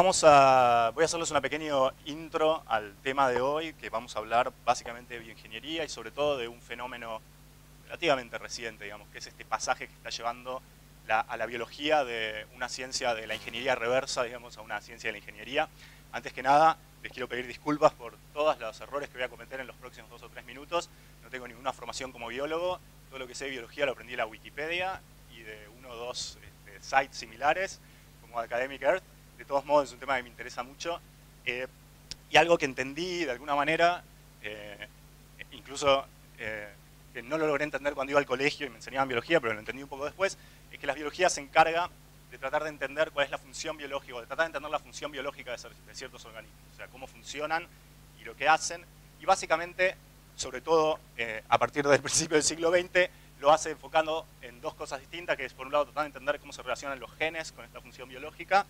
Voy a hacerles una pequeña intro al tema de hoy, que vamos a hablar básicamente de bioingeniería y sobre todo de un fenómeno relativamente reciente, digamos, que es este pasaje que está llevando a la biología de una ciencia de la ingeniería reversa, digamos, a una ciencia de la ingeniería. Antes que nada, les quiero pedir disculpas por todos los errores que voy a cometer en los próximos 2 o 3 minutos. No tengo ninguna formación como biólogo, todo lo que sé de biología lo aprendí en la Wikipedia y de uno o dos sites similares, como Academic Earth. De todos modos, es un tema que me interesa mucho. Y algo que entendí de alguna manera, incluso que no lo logré entender cuando iba al colegio y me enseñaban biología, pero lo entendí un poco después, es que la biología se encarga de tratar de entender cuál es la función biológica, o de tratar de entender la función biológica de ciertos organismos, o sea, cómo funcionan y lo que hacen. Y básicamente, sobre todo a partir del principio del siglo XX, lo hace enfocando en dos cosas distintas, que es por un lado tratar de entender cómo se relacionan los genes con esta función biológica,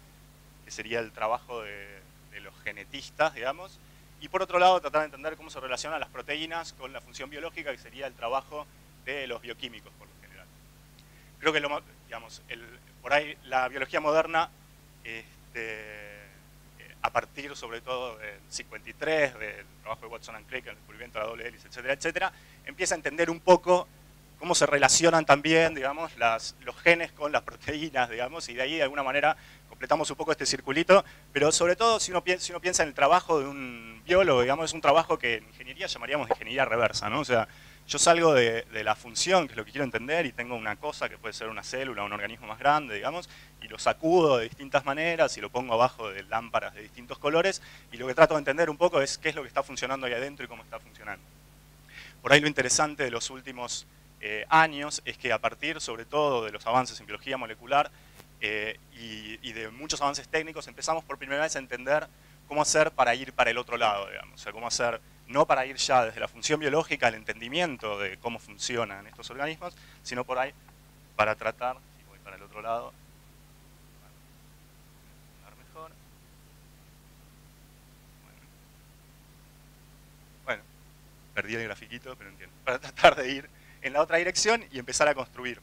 que sería el trabajo de los genetistas, digamos, y por otro lado tratar de entender cómo se relacionan las proteínas con la función biológica, que sería el trabajo de los bioquímicos, por lo general. Creo que digamos, por ahí la biología moderna, a partir sobre todo del 53, del trabajo de Watson and Crick, el descubrimiento de la doble hélice, etcétera, etcétera, empieza a entender un poco cómo se relacionan también, digamos, los genes con las proteínas, digamos, y de ahí de alguna manera completamos un poco este circulito, pero sobre todo si uno piensa en el trabajo de un biólogo, digamos, es un trabajo que en ingeniería llamaríamos de ingeniería reversa, ¿no? O sea, yo salgo de la función, que es lo que quiero entender, y tengo una cosa que puede ser una célula, un organismo más grande, digamos, y lo sacudo de distintas maneras y lo pongo abajo de lámparas de distintos colores, y lo que trato de entender un poco es qué es lo que está funcionando ahí adentro y cómo está funcionando. Por ahí lo interesante de los últimos años es que a partir, sobre todo, de los avances en biología molecular y de muchos avances técnicos, empezamos por primera vez a entender cómo hacer para ir para el otro lado, digamos. O sea, cómo hacer, no para ir ya desde la función biológica al entendimiento de cómo funcionan estos organismos, sino por ahí para tratar, si voy para el otro lado, mejor. Bueno, perdí el grafiquito, pero entiendo. Para tratar de ir en la otra dirección y empezar a construir.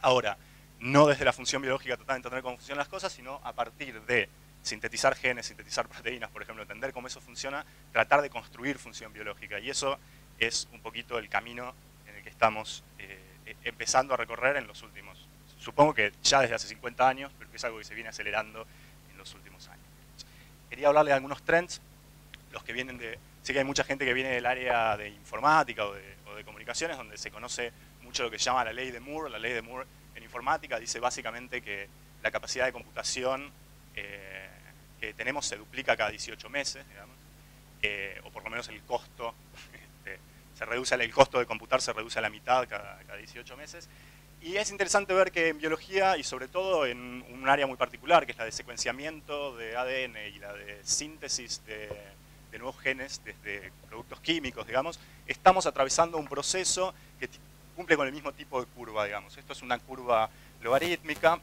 Ahora, no desde la función biológica tratar de entender cómo funcionan las cosas, sino a partir de sintetizar genes, sintetizar proteínas, por ejemplo, entender cómo eso funciona, tratar de construir función biológica. Y eso es un poquito el camino en el que estamos empezando a recorrer en los últimos, supongo que ya desde hace 50 años, pero que es algo que se viene acelerando en los últimos años. Quería hablarle de algunos trends, los que vienen de... Sé que hay mucha gente que viene del área de informática o de comunicaciones, donde se conoce mucho lo que se llama la ley de Moore. La ley de Moore en informática dice básicamente que la capacidad de computación que tenemos se duplica cada 18 meses, digamos, o por lo menos el costo, el costo de computar se reduce a la mitad cada 18 meses. Y es interesante ver que en biología, y sobre todo en un área muy particular, que es la de secuenciamiento de ADN y la de síntesis de nuevos genes desde productos químicos, digamos, estamos atravesando un proceso que cumple con el mismo tipo de curva, digamos. Esto es una curva logarítmica,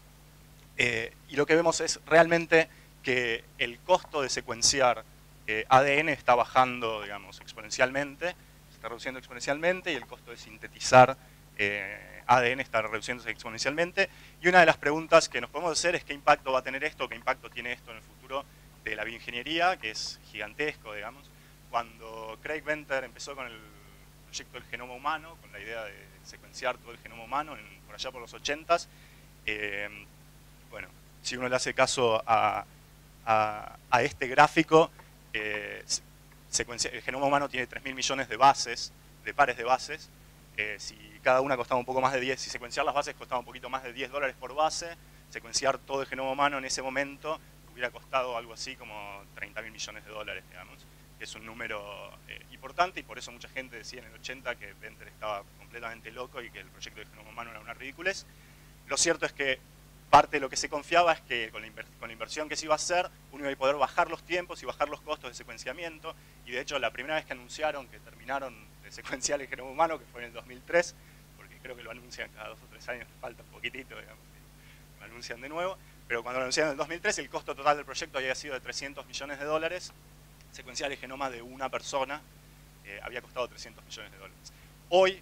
y lo que vemos es realmente que el costo de secuenciar ADN está bajando, digamos, exponencialmente, se está reduciendo exponencialmente, y el costo de sintetizar ADN está reduciéndose exponencialmente. Y una de las preguntas que nos podemos hacer es qué impacto va a tener esto, qué impacto tiene esto en el futuro de la bioingeniería, que es gigantesco, digamos. Cuando Craig Venter empezó con el proyecto del genoma humano, con la idea de secuenciar todo el genoma humano, por allá por los 80s, bueno, si uno le hace caso a este gráfico, el genoma humano tiene 3.000 millones de bases, de pares de bases. Si cada una costaba un poco más de 10, si secuenciar las bases costaba un poquito más de $10 por base, secuenciar todo el genoma humano en ese momento hubiera costado algo así como 30.000 millones de dólares, digamos, que es un número importante, y por eso mucha gente decía en el 80 que Venter estaba completamente loco y que el proyecto del genoma humano era una ridiculez. Lo cierto es que parte de lo que se confiaba es que con la inversión que se iba a hacer, uno iba a poder bajar los tiempos y bajar los costos de secuenciamiento, y de hecho la primera vez que anunciaron que terminaron de secuenciar el genoma humano, que fue en el 2003, porque creo que lo anuncian cada 2 o 3 años, falta un poquitito, digamos, que lo anuncian de nuevo, pero cuando lo anunciaron en el 2003, el costo total del proyecto había sido de $300 millones, secuenciar el genoma de una persona había costado $300 millones. Hoy,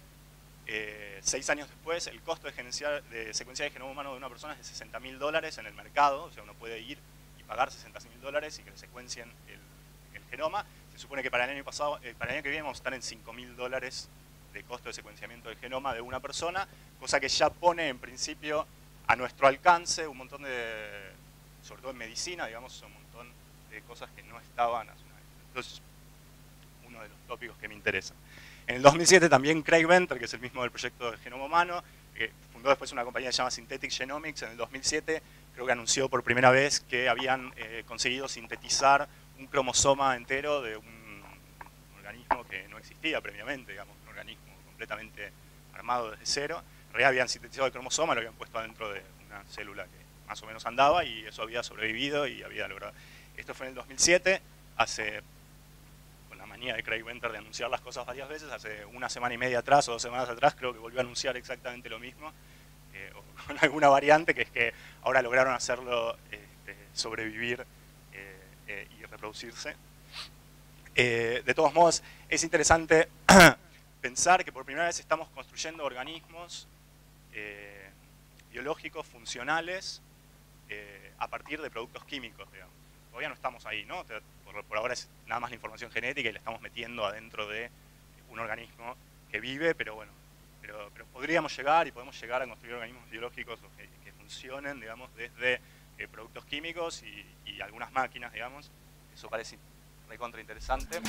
6 años después, el costo de secuenciar el genoma humano de una persona es de $60.000 en el mercado, o sea, uno puede ir y pagar $60.000 y que le secuencien el genoma. Se supone que para el año pasado, para el año que viene vamos a estar en $5.000 de costo de secuenciamiento del genoma de una persona, cosa que ya pone en principio a nuestro alcance un montón de, sobre todo en medicina, digamos, un montón de cosas que no estaban hace una vez. Entonces, uno de los tópicos que me interesan. En el 2007 también Craig Venter, que es el mismo del proyecto del genoma humano, que fundó después una compañía que se llama Synthetic Genomics, en el 2007 creo que anunció por primera vez que habían conseguido sintetizar un cromosoma entero de un organismo que no existía previamente, digamos, un organismo completamente armado desde cero. En realidad habían sintetizado el cromosoma, lo habían puesto adentro de una célula que más o menos andaba y eso había sobrevivido y había logrado. Esto fue en el 2007, con la manía de Craig Venter de anunciar las cosas varias veces, hace una semana y media atrás o 2 semanas atrás creo que volvió a anunciar exactamente lo mismo, o con alguna variante, que es que ahora lograron hacerlo sobrevivir y reproducirse. De todos modos, es interesante pensar que por primera vez estamos construyendo organismos biológicos funcionales a partir de productos químicos, digamos. Todavía no estamos ahí, ¿no? Por ahora es nada más la información genética y la estamos metiendo adentro de un organismo que vive, pero bueno, pero podríamos llegar y podemos llegar a construir organismos biológicos que funcionen, digamos, desde productos químicos y algunas máquinas, digamos. Eso parece recontra interesante.